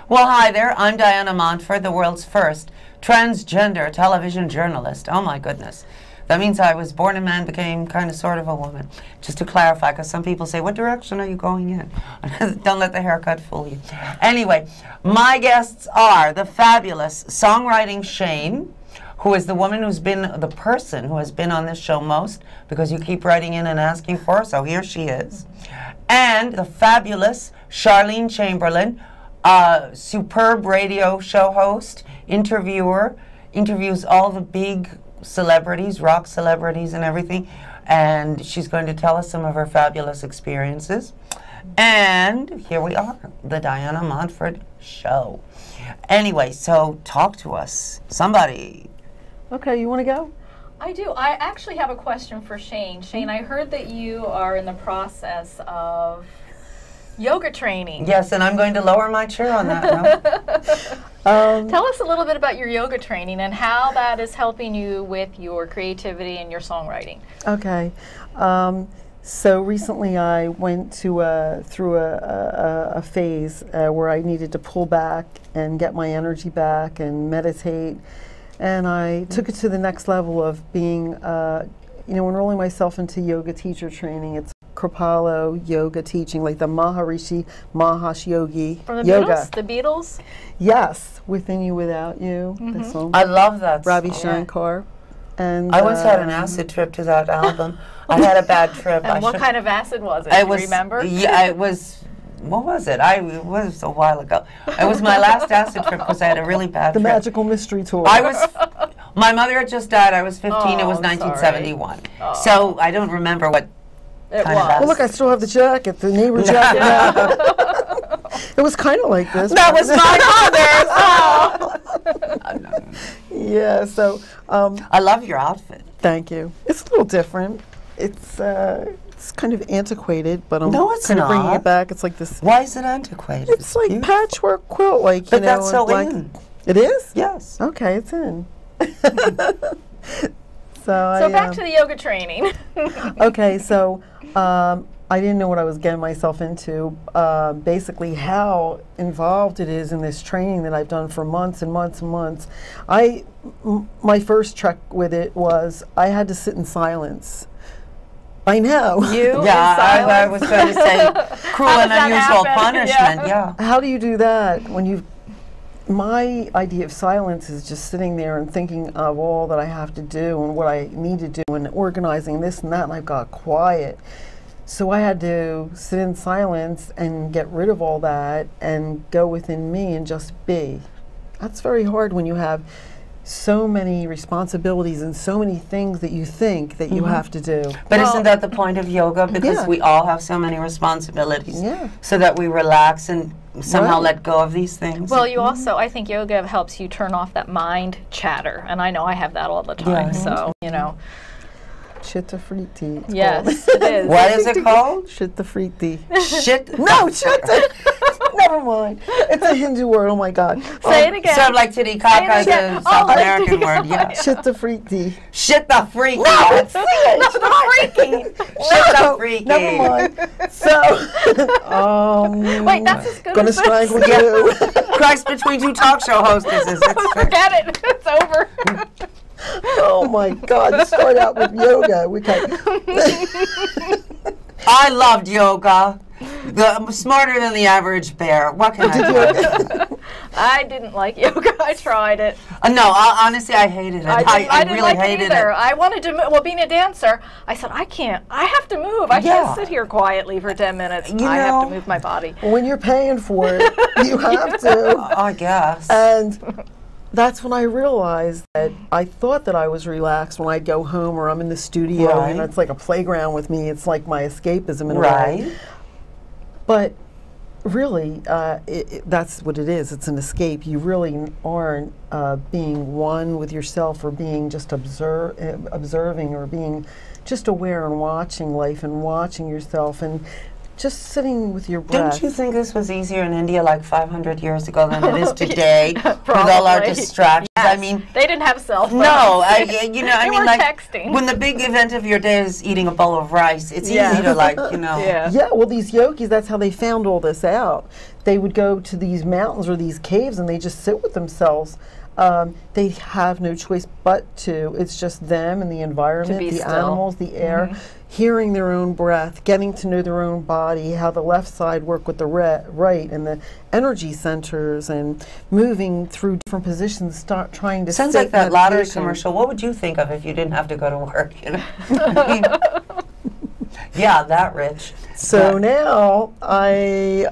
Well, hi there. I'm Diana Montford, the world's first transgender television journalist. Oh my goodness. That means I was born a man, became kind of sort of a woman. Just to clarify, because some people say, what direction are you going in? Don't let the haircut fool you. Anyway, my guests are the fabulous Songwriting Shane, who is the woman who's been, the person who has been on this show most, because you keep writing in and asking for her, so here she is. And the fabulous Charlene Chamberlain, superb radio show host, interviewer, interviews all the big celebrities, rock celebrities and everything, and she's going to tell us some of her fabulous experiences. And here we are, the Diana Montford Show. Anyway, so talk to us, somebody. Okay, you want to go? I do. I actually have a question for Shane. Shane, I heard that you are in the process of yoga training. Yes, and I'm going to lower my chair on that now. Tell us a little bit about your yoga training and how that is helping you with your creativity and your songwriting. Okay. So recently I went to through a phase where I needed to pull back and get my energy back and meditate. And I took it to the next level of being, you know, enrolling myself into yoga teacher training. It's Kripalu yoga teaching, like the Maharishi Mahesh Yogi From the yoga. Beatles? The Beatles? Yes, Within You Without You. The song. I love that Ravi song. Shankar. And I once had an acid trip to that album. I had a bad trip. And what kind of acid was it? Do you remember? Yeah, it was. What was it? It was a while ago. It was my last acid trip because I had a really bad The trip. Magical Mystery Tour. My mother had just died. I was 15. It was Oh, 1971. sorry. So I don't remember what It kind of was. Well, look, I still have the jacket, the neighbor jacket. It was kind of like this. That was my mother's. Oh. Yeah, so I love your outfit. thank you. It's a little different. It's kind of antiquated, but I'm No, it's kind of bringing not. it back. It's like this. Why is it antiquated? It's like beautiful. patchwork quilt, like But you know. that's so like, in. It is? Yes. Okay, it's in. So back to the yoga training. Okay, so I didn't know what I was getting myself into. Basically, how involved it is in this training that I've done for months and months and months. My first trek with it was I had to sit in silence. I know. You? Yeah, I was going to say cruel How and does that unusual happen? punishment. Yeah. How do you do that when you've? My idea of silence is just sitting there and thinking of all that I have to do and what I need to do and organizing this and that, and I've got quiet. So I had to sit in silence and get rid of all that and go within me and just be. That's very hard when you have so many responsibilities and so many things that you think that you have to do. But isn't that the point of yoga? Because Yeah. we all have so many responsibilities. Yeah. So that we relax and somehow Right. let go of these things. Well, you also, I think yoga helps you turn off that mind chatter. And I know I have that all the time. Yeah. So, you know. Chitta Fritti. Yes, it is. What is it called? Chitta Fritti. Shit. No, chitta. Never mind. It's a Hindu word. Oh my God. Say it again. Sort of like Titicaca is again. a South American word. Yeah. Chitta Fritti. Shit the freaky. No, it's Shit the freaky. Shit the freaky. Never mind. So, Wait, that's as good gonna as this. strangle you. Christ between two talk show hostesses. Forget it. It's over. Oh my God! You start out with yoga. We can. I loved yoga. I'm smarter than the average bear. What can I do? I didn't like yoga. I tried it. No, honestly, I hated it. I didn't really like hated it either. it. I wanted to move. Well, being a dancer, I said, I can't. I have to move. I Yeah. can't sit here quietly for 10 minutes. You I have know- to move my body. When you're paying for it, you have to. I guess. And that's when I realized that I thought that I was relaxed when I'd go home or I'm in the studio. Right. You know, it's like a playground with me. It's like my escapism in a Right. way. But really, that's what it is. It's an escape. You really aren't being one with yourself or being just observing or being just aware and watching life and watching yourself. And just sitting with your breath. Don't you think this was easier in India like 500 years ago than it is today with all our distractions? Yes. I mean, they didn't have cell phones. no, you know, I They mean, were like texting. when the big event of your day is eating a bowl of rice, it's easy to like, you know. Yeah, well, these yogis, that's how they found all this out. They would go to these mountains or these caves and they just sit with themselves. They have no choice but to. It's just them and the environment, the still. animals, the air, hearing their own breath, getting to know their own body, how the left side work with the right, and the energy centers, and moving through different positions, start trying to Sounds sit like that in lottery meditation. commercial. What would you think of if you didn't have to go to work? You know? I mean, yeah, that rich. So now I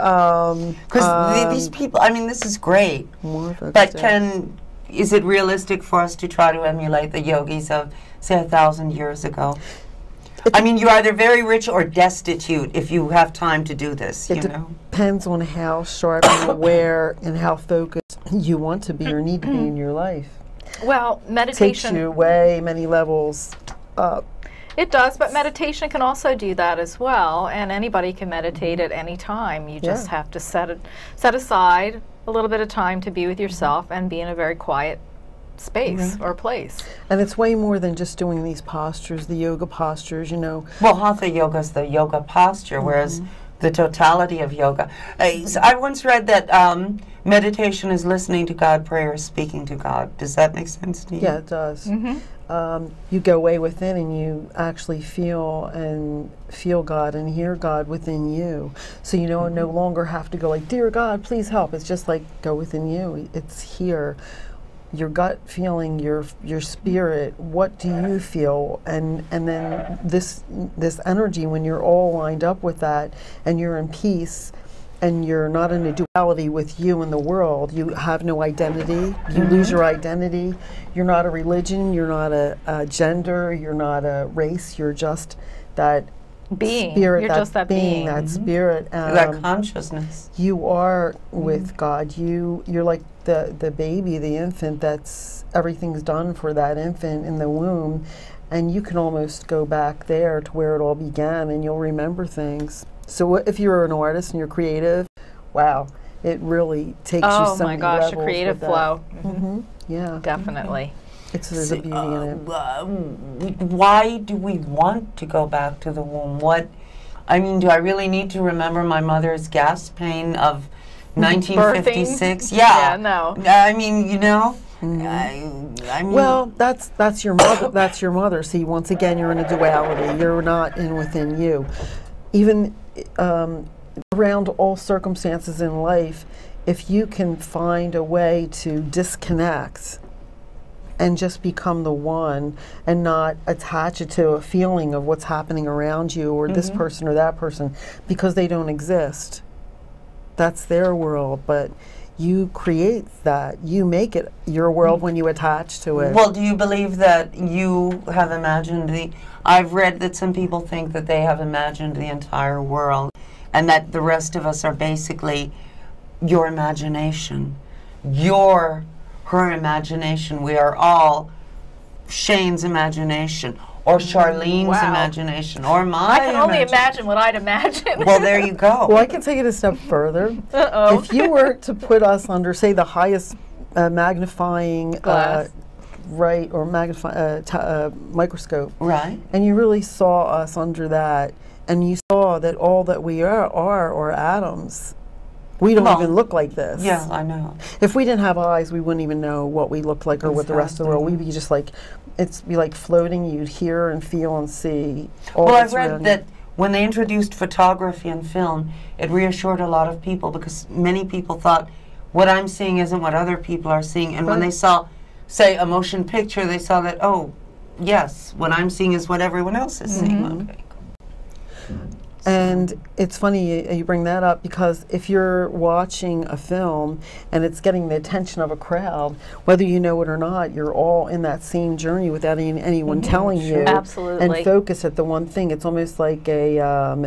Because these people, I mean, this is great. But is it realistic for us to try to emulate the yogis of, say, 1,000 years ago? I mean, you're either very rich or destitute if you have time to do this, you know? Depends on how sharp and aware and how focused you want to be or need to be in your life. Well, Takes meditation. you way many levels up. It does, but meditation can also do that as well, and anybody can meditate at any time. You just have to set aside a little bit of time to be with yourself and be in a very quiet space or place. And it's way more than just doing these postures, the yoga postures, you know. Well, Hatha yoga is the yoga posture, whereas the totality of yoga. I once read that meditation is listening to God, prayer is speaking to God. Does that make sense to you? Yeah, it does. You go way within and you actually feel God and hear God within you. So you know, no longer have to go like, dear God, please help. It's just like, go within you. It's here. Your gut feeling, your spirit, what do you feel? And then this energy, when you're all lined up with that and you're in peace and you're not in a duality with you and the world, you have no identity, you lose your identity, you're not a religion, you're not a gender, you're not a race, you're just that being. Spirit, You're that just that being. that spirit. That consciousness. You are with God. You're like the baby, the infant. That's everything's done for that infant in the womb, and you can almost go back there to where it all began, and you'll remember things. So if you're an artist and you're creative, wow, it really takes you so many levels. A creative flow. Yeah, Definitely. there's a beauty in it. Why do we want to go back to the womb? I mean, do I really need to remember my mother's gas pain of 1956? Yeah, no. I mean, you know, I mean, well, that's your mother. That's your mother. See, once again, you're in a duality. You're not in within you. Even around all circumstances in life, if you can find a way to disconnect and just become the one and not attach it to a feeling of what's happening around you or this person or that person, because they don't exist. That's their world, but you create that. You make it your world when you attach to it. well, do you believe that you have imagined I've read that some people think that they have imagined the entire world and that the rest of us are basically your imagination. Her imagination. We are all Shane's imagination, or Charlene's imagination, or my I can only imagine what I'd imagine. Well, there you go. Well, I can take it a step further. If you were to put us under, say, the highest magnifying right, or microscope, right, and you really saw us under that, and you saw that all that we are atoms. We don't even look like this. Yeah, I know. If we didn't have eyes, we wouldn't even know what we looked like or what the rest of the world. We'd be just like, it'd be like floating. You'd hear and feel and see. Well, I've read that when they introduced photography and film, it reassured a lot of people because many people thought, what I'm seeing isn't what other people are seeing. And when they saw, say, a motion picture, they saw that, oh, yes, what I'm seeing is what everyone else is seeing. Okay. And it's funny you bring that up, because if you're watching a film and it's getting the attention of a crowd, whether you know it or not, you're all in that same journey without anyone telling you. Absolutely. And focus at the one thing. It's almost like a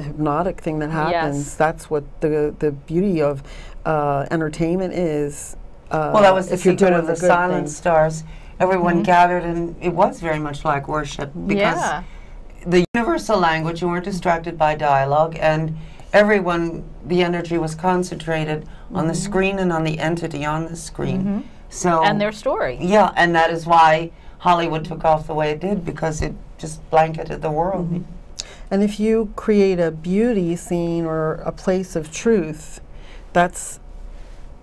hypnotic thing that happens. Yes. That's what the beauty of entertainment is. Well, that was the secret of the Silent thing. Stars. Everyone gathered, and it was very much like worship because the universal language, you weren't distracted by dialogue, and everyone, the energy was concentrated on the screen and on the entity on the screen. So And their story. Yeah, and that is why Hollywood took off the way it did, because it just blanketed the world. And if you create a beauty scene or a place of truth, that's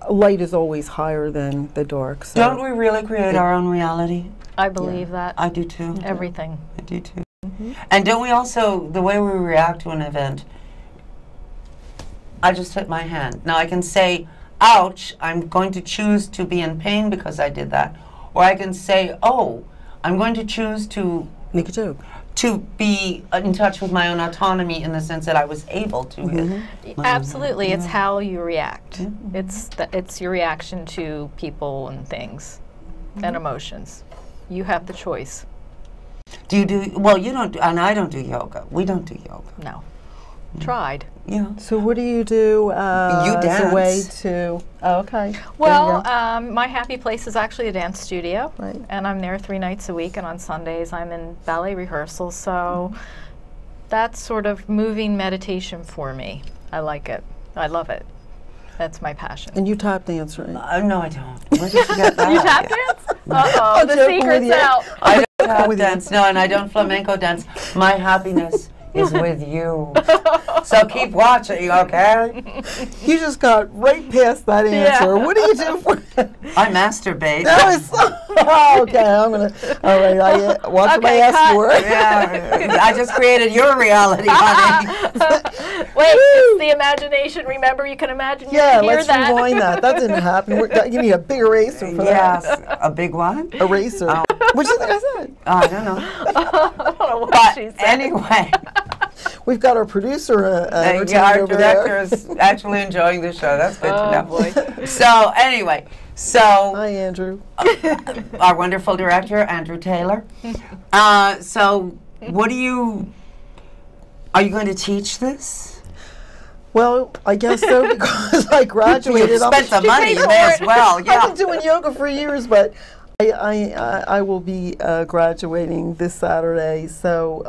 light is always higher than the dark. So Don't we really create our own reality? I believe that. I do too. Everything. I do too. And don't we also, the way we react to an event, I just hit my hand. Now I can say, ouch, I'm going to choose to be in pain because I did that. Or I can say, oh, I'm going to choose to make a joke. To be in touch with my own autonomy in the sense that I was able to hit. Absolutely, it's how you react. It's your reaction to people and things and emotions. You have the choice. Do you do, well, you don't do, and I don't do yoga. We don't do yoga. No. Tried. Yeah. So what do you do as a way dance. to, okay. Well, my happy place is actually a dance studio. Right. And I'm there 3 nights a week, and on Sundays I'm in ballet rehearsals. So that's sort of moving meditation for me. I like it. I love it. That's my passion. And you tap dance, right? No, I don't. Where did you get that? You tap dance? Uh-oh, the joking with secret's you. out. I don't tap dance, no, and I don't flamenco dance. My happiness is with you. So keep watching, okay? You just got right past that answer. What do you do for I masturbate. No, it's okay, I'm gonna, all right, watch what I ask for. Yeah, I just created your reality, honey. Wait, it's the imagination. Remember, you can imagine you Yeah, can hear let's that. rewind that. That didn't happen. You need a big eraser for that. Yes, a big one? Eraser. What do you think I said? I don't know. I don't know what But she said. anyway, We've got our producer our over there. director is actually enjoying the show. That's good to know. Boy. So anyway, Hi, Andrew. our wonderful director, Andrew Taylor. So what are you going to teach this? Well, I guess so, because I graduated. You spent the money, you may as well. Yeah. I've been doing yoga for years, but I will be graduating this Saturday. So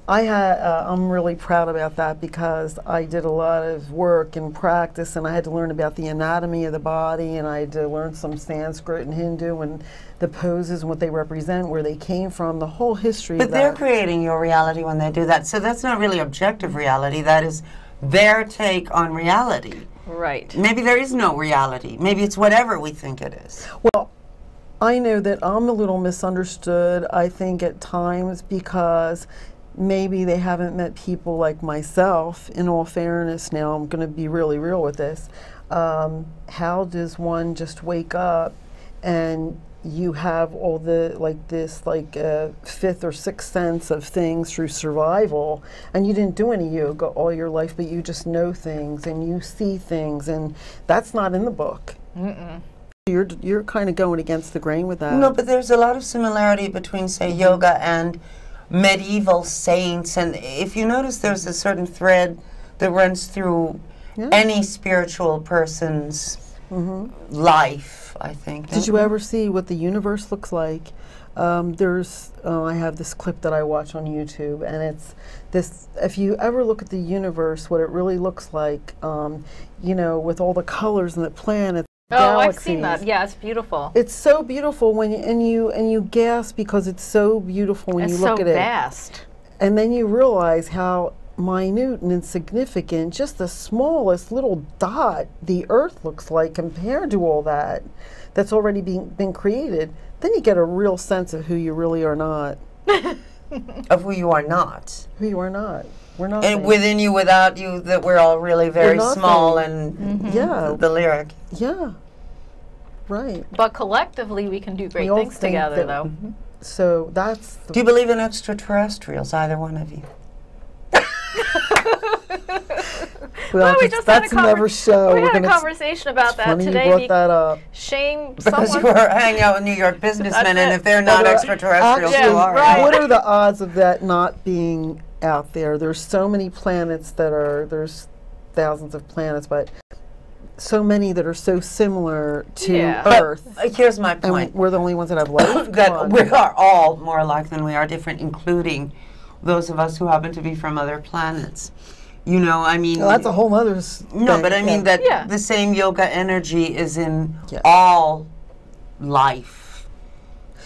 I'm really proud about that, because I did a lot of work and practice, and I had to learn about the anatomy of the body, and I had to learn some Sanskrit and Hindu and the poses and what they represent, where they came from, the whole history But of that. they're creating your reality when they do that. So that's not really objective reality. That is their take on reality. Right. Maybe there is no reality. Maybe it's whatever we think it is. Well, I know that I'm a little misunderstood, I think, at times, because maybe they haven't met people like myself. In all fairness, now I'm going to be really real with this. How does one just wake up and you have all the, fifth or sixth sense of things through survival, and you didn't do any yoga all your life, but you just know things and you see things, and that's not in the book. You're kind of going against the grain with that. No, but there's a lot of similarity between, say, yoga and medieval saints. And if you notice, there's a certain thread that runs through any spiritual person's life, I think. Did you ever see what the universe looks like? I have this clip that I watch on YouTube, and it's this, if you ever look at the universe, what it really looks like, with all the colors and the planets, Oh, galaxies. I've seen that. Yeah, it's beautiful. It's so beautiful when you gasp, because it's so beautiful when you look at it. It's so vast. And then you realize how minute and insignificant just the smallest little dot the Earth looks like compared to all that that's already been created. Then you get a real sense of who you really are not. Of who you are not. Who you are not. We're not. And within you, without you, that we're all really very small and yeah, the lyric. Yeah, right. But collectively, we can do great all things think together, that- though. So that's. Do you believe in extraterrestrials, either one of you? Well, we just had that's a another show. We We're had a gonna conversation about that funny today. you brought that up. Shane, Because you someone. are hanging out with New York businessmen, and if they're not Well, extraterrestrials, actually, who are? right. What are the odds of that not being out there? There's so many planets there's thousands of planets, but so many that are so similar to Earth. Here's my And point. we're the only ones that have life. Come That on. we are all more alike than we are different, including those of us who happen to be from other planets. You know, I mean... Well, that's a whole other No, but I mean that the same yoga energy is in all life.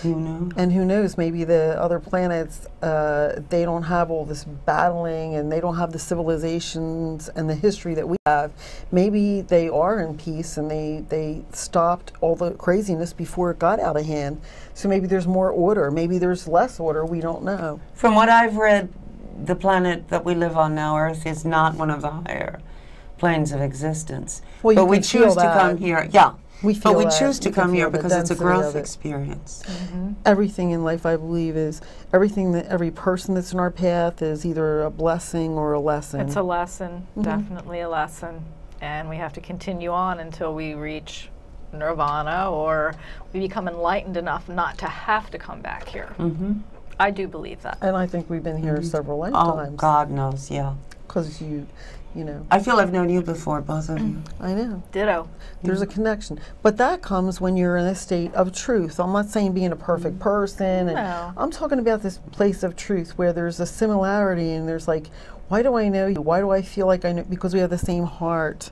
You know? And who knows, maybe the other planets, they don't have all this battling and they don't have the civilizations and the history that we have. Maybe they are in peace and they stopped all the craziness before it got out of hand. So maybe there's more order. Maybe there's less order. We don't know. From what I've read, the planet that we live on now, Earth, is not one of the higher planes of existence. Well, but we choose to come here. Yeah. We feel but we that. choose to come here because it's a growth it. experience. Everything in life, I believe, is everything that every person that's in our path is either a blessing or a lesson. It's a lesson, definitely a lesson. And we have to continue on until we reach nirvana or we become enlightened enough not to have to come back here. I do believe that. And I think we've been here several lifetimes. Oh, God knows, yeah. Because you know. I feel I've known you before, both of you. I know. Ditto. There's a connection. But that comes when you're in a state of truth. I'm not saying being a perfect person. And No. I'm talking about this place of truth where there's a similarity and there's like, why do I know you? Why do I feel like I know? Because we have the same heart.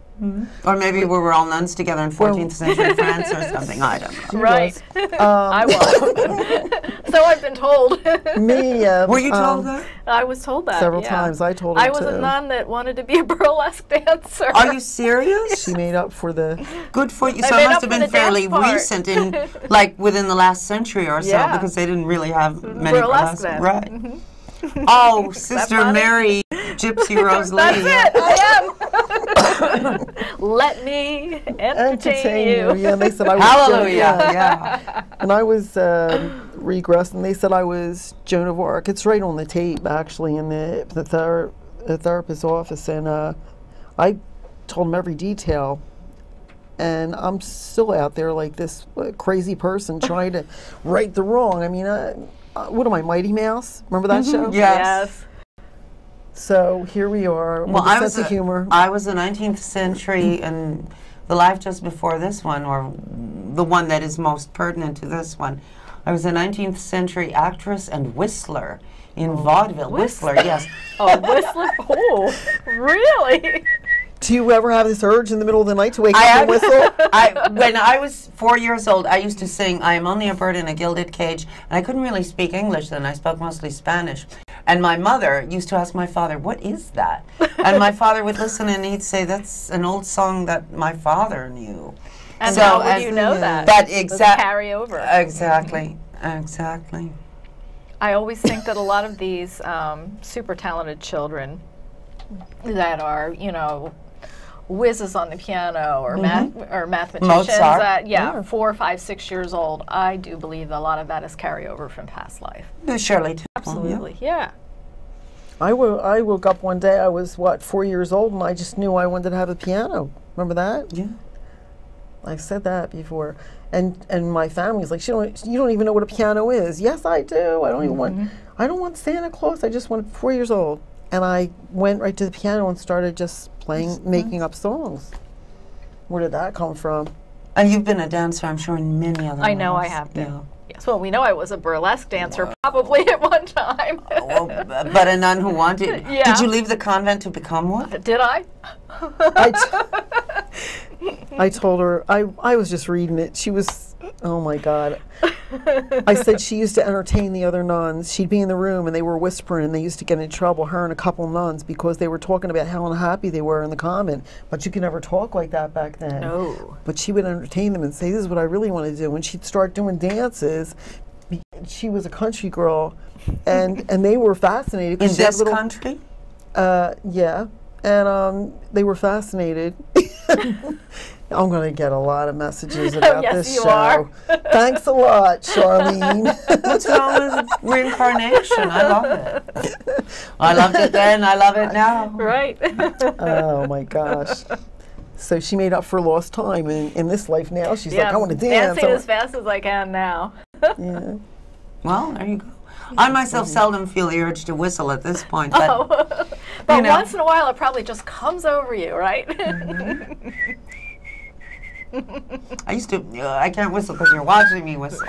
Or maybe we were all nuns together in 14th century France or something. I don't know. Right. I was. So I've been told. Me, Were you told that? I was told that several times. I told her I was a nun that wanted to be a burlesque dancer. Are you serious? She made up for the... Good for you. I So made it must up have for been the dance fairly part. recent, in like within the last century or so, Yeah. because they didn't really have many Burlesque burlesque. then. Right. Oh, Sister funny? Mary, Gypsy Rose Lee. That's it. I am. Let me entertain you. Yeah, and they said I was Hallelujah. Yeah. And I was regressing. They said I was Joan of Arc. It's right on the tape, actually, in the therapist's office. And I told them every detail. And I'm still out there like this crazy person trying to right the wrong. I mean, what am I, Mighty Mouse? Remember that show? Yes. So here we are with a sense of humor. I was a 19th century and the life just before this one, or the one that is most pertinent to this one. I was a 19th century actress and whistler in vaudeville. Whistler, yes. Oh, whistler. Oh, really? Do you ever have this urge in the middle of the night to wake up and whistle? When I was 4 years old, I used to sing, I am only a bird in a gilded cage. And I couldn't really speak English then. I spoke mostly Spanish. And my mother used to ask my father, what is that? And my father would listen and he'd say, that's an old song that my father knew. And So, how would you know that? That Does it carry over. Exactly. Exactly. I always think that a lot of these super talented children that are, you know, whizzes on the piano or mathematicians Mozart. that 4, 5, 6 years old, I do believe a lot of that is carryover from past life. Shirley Temple. Absolutely, yeah. I woke up one day, I was, 4 years old, and I just knew I wanted to have a piano. Remember that? Yeah. I've said that before. And my family's like, you don't even know what a piano is. Yes, I do. I don't want Santa Claus. I just want 4 years old. And I went right to the piano and started just playing, making up songs. Where did that come from? And you've been a dancer, I'm sure, in many other I know ways. I have been. Yeah. Yes, well, we know I was a burlesque dancer probably at one time. Well, but a nun who wanted. Yeah. Did you leave the convent to become one? Did I? I told her, I was just reading it. She was, oh my God. I said she used to entertain the other nuns. She'd be in the room and they were whispering and they used to get in trouble, her and a couple nuns, because they were talking about how unhappy they were in the convent. But you could never talk like that back then. No. But she would entertain them and say, this is what I really want to do. And she'd start doing dances. She was a country girl and they were fascinated. In this country? Yeah. And they were fascinated. I'm going to get a lot of messages about yes, this you show. are. Thanks a lot, Charlene. What's wrong with reincarnation? I love it. I loved it then, I love it now. Right. Oh my gosh. So she made up for lost time in this life now. She's like, I want to dance. Dancing as fast as I can now. Yeah. Well, there you go. I myself seldom feel the urge to whistle at this point. But, but you know. once in a while it probably just comes over you, right? I used to, I can't whistle because you're watching me whistle.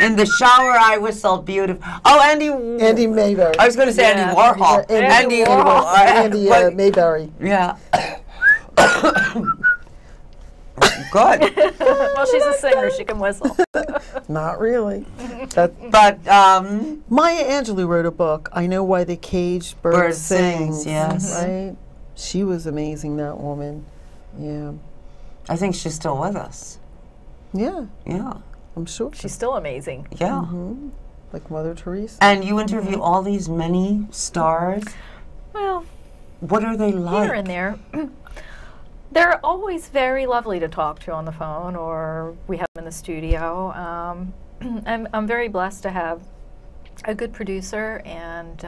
In the shower, I whistled beautiful. Oh, Andy Mayberry. I was going to say Andy Warhol. Andy Mayberry. Yeah. Good. Well, she's a singer. She can whistle. Not really. But Maya Angelou wrote a book, I Know Why the Caged Bird Sings. Yes. Right? She was amazing, that woman. Yeah. I think she's still with us. Yeah. Yeah. I'm sure. She's still amazing. Yeah. Like Mother Teresa. And you interview all these many stars. Well, what are they like? here and there. They're always very lovely to talk to on the phone, or we have them in the studio. I'm very blessed to have a good producer, and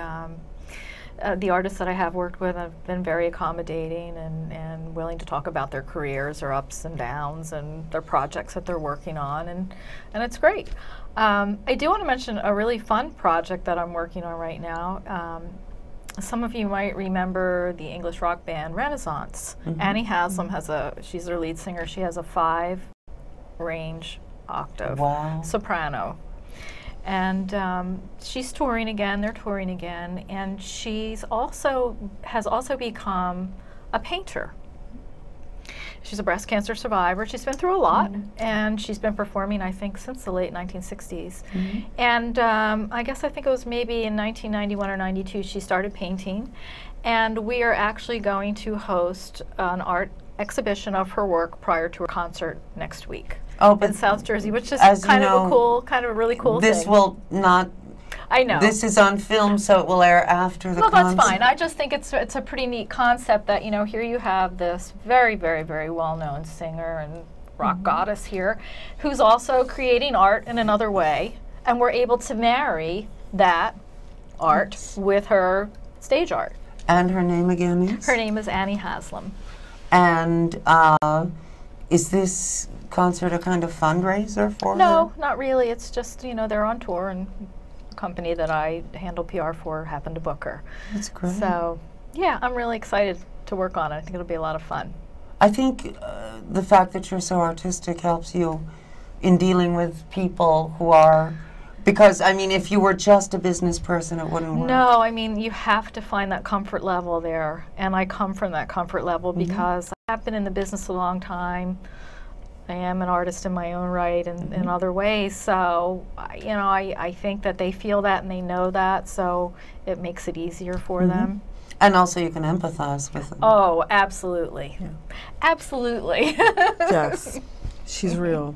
the artists that I have worked with have been very accommodating and willing to talk about their careers, their ups and downs, and their projects that they're working on, and it's great. I do want to mention a really fun project that I'm working on right now. Some of you might remember the English rock band Renaissance. Annie Haslam she's their lead singer. She has a 5-range octave soprano. And she's touring again, they're touring again, and has also become a painter. She's a breast cancer survivor. She's been through a lot, and she's been performing, I think, since the late 1960s. And I think it was maybe in 1991 or 92 she started painting, and we are actually going to host an art exhibition of her work prior to her concert next week in South Jersey, which is kind of a really cool thing. This will not. I know. This is on film, so it will air after the concert. Well, that's fine. I just think it's a pretty neat concept that, here you have this very, very, very well-known singer and rock goddess here who's also creating art in another way, and we're able to marry that art with her stage art. And her name again is? Her name is Annie Haslam. And is this concert a kind of fundraiser for her? No, not really. It's just, they're on tour, and company that I handle PR for happened to book her. That's great. So, yeah, I'm really excited to work on it. I think it'll be a lot of fun. I think the fact that you're so artistic helps you in dealing with people who are, because, if you were just a business person, it wouldn't work. No, you have to find that comfort level there, and I come from that comfort level because I have been in the business a long time. I am an artist in my own right and in other ways, so I think that they feel that and they know that, so it makes it easier for them. And also you can empathize with them. Oh, absolutely. Yeah. Absolutely. Yes, she's real.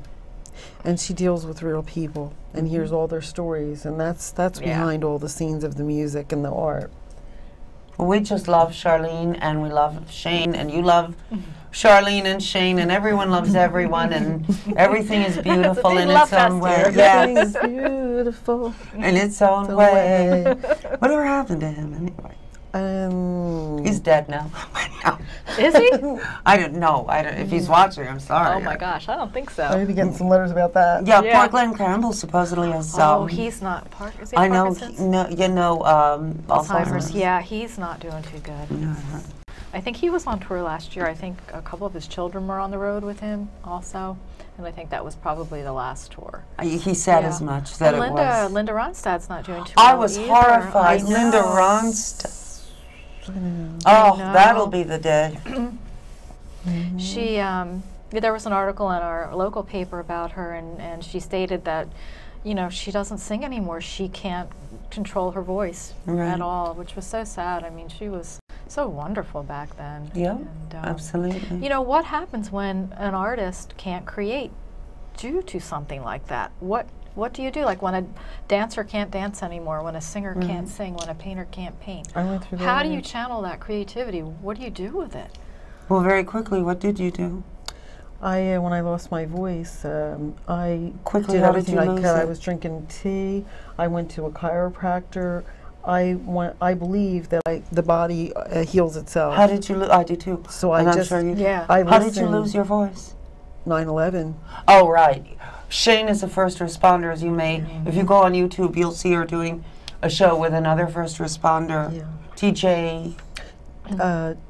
And she deals with real people and hears all their stories, and that's behind all the scenes of the music and the art. Well, we just love Charlene, and we love Shane, and you love Charlene and Shane, and everyone loves everyone, and everything is beautiful in its own way. Everything is beautiful in its own way. Whatever happened to him, anyway? He's dead now. Is he? I don't know. If he's watching, I'm sorry. Oh my gosh, I don't think so. I need to get some letters about that. Yeah, Park Glen Campbell supposedly has. He's not. Is he I know. Alzheimer's. Yeah, he's not doing too good. No. I think he was on tour last year. I think a couple of his children were on the road with him also, and I think that was probably the last tour. He said as much that it was. Linda Ronstadt's not doing too well. I was horrified. Linda Ronstadt. Oh, that'll be the day. She, there was an article in our local paper about her, and she stated that, she doesn't sing anymore. She can't control her voice at all, which was so sad. She was so wonderful back then. Yeah, and, absolutely. What happens when an artist can't create due to something like that? What do you do? Like when a dancer can't dance anymore, when a singer can't sing, when a painter can't paint. How do you channel that creativity? What do you do with it? Well, very quickly, what did you do? When I lost my voice, I quickly did everything I could. I was drinking tea. I went to a chiropractor. I believe that the body heals itself. How did you lose? I do too. So I'm just, sure you did. Yeah. How did you lose your voice? 9/11. Oh, right. Shane is a first responder, as you may. If you go on YouTube, you'll see her doing a show with another first responder, TJ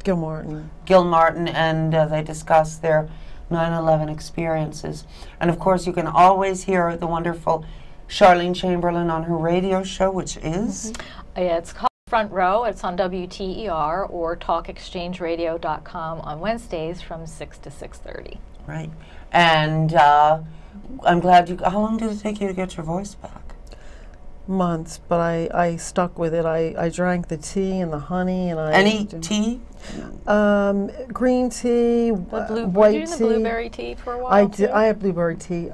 Gil Martin. Gil Martin, and they discuss their 9/11 experiences. And of course, you can always hear the wonderful Charlene Chamberlain on her radio show, which is? Yeah, it's called Front Row. It's on WTER or talkexchangeradio.com on Wednesdays from 6 to 6:30. Right. And I'm glad you, how long did it take you to get your voice back? Months, but I stuck with it. I drank the tea and the honey, and Any tea? Green tea, white tea. Did you do the blueberry tea for a while? I have blueberry tea.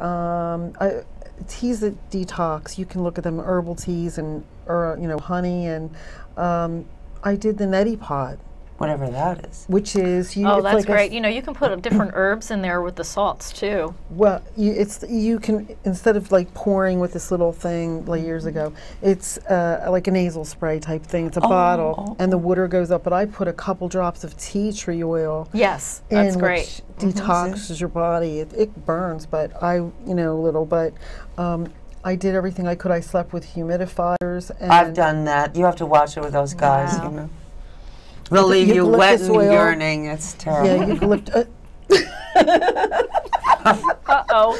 Teas that detox. You can look at them, herbal teas and honey, and I did the neti pot. Whatever that is. Which is oh, that's like great. You can put different herbs in there with the salts too. Well, you can, instead of like pouring with this little thing like years ago, it's like a nasal spray type thing. It's a bottle, and the water goes up. But I put a couple drops of tea tree oil. Yes, that's great. Which detoxes your body. It burns, but I little, but. I did everything I could. I slept with humidifiers. And I've done that. You have to watch it with those guys. Wow. You know. They'll leave you wet and yearning. It's terrible. Yeah, eucalyptus. Uh-oh.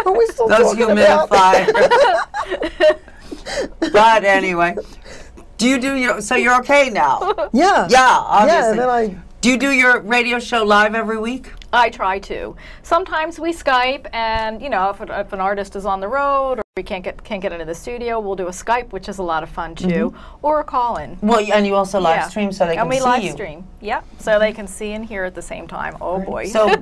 Are we still those humidifiers. But anyway, do you do your? So you're okay now? Yeah. Yeah. Obviously. Yeah. And then do you do your radio show live every week? I try to. Sometimes we Skype, and if an artist is on the road or we can't get into the studio, we'll do a Skype, which is a lot of fun too, or a call-in. Well, and you also live stream so they can see you. And we live stream, so they can see and hear at the same time. Oh boy. So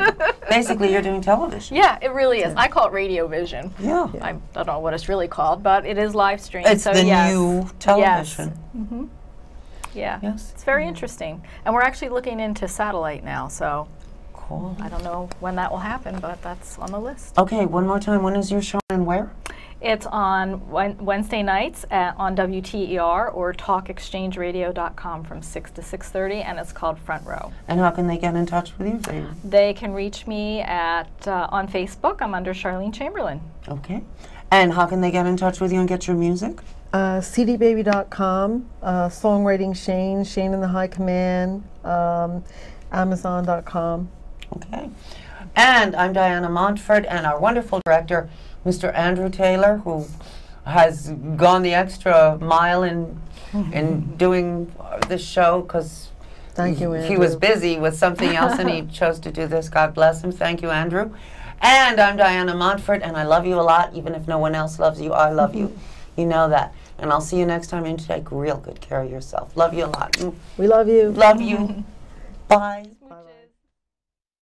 basically, you're doing television. Yeah, it really is. I call it radio vision. Yeah. I don't know what it's really called, but it is live stream. It's the new television. Yes. Mm-hmm. Yeah. Yes. It's very interesting, and we're actually looking into satellite now. So. Cool. I don't know when that will happen, but that's on the list. Okay, one more time. When is your show and where? It's on Wednesday nights on WTER or talkexchangeradio.com from 6 to 6:30, and it's called Front Row. And how can they get in touch with you? They can reach me at on Facebook. I'm under Charlene Chamberlain. Okay. And how can they get in touch with you and get your music? cdbaby.com, Songwriting Shane, Shane in the High Command, Amazon.com. Okay. And I'm Diana Montford, and our wonderful director, Mr. Andrew Taylor, who has gone the extra mile in doing this show because he was busy with something else and he chose to do this. God bless him. Thank you, Andrew. And I'm Diana Montford, and I love you a lot. Even if no one else loves you, I love you. You know that. And I'll see you next time, and take real good care of yourself. Love you a lot. We love you. Love you. Bye.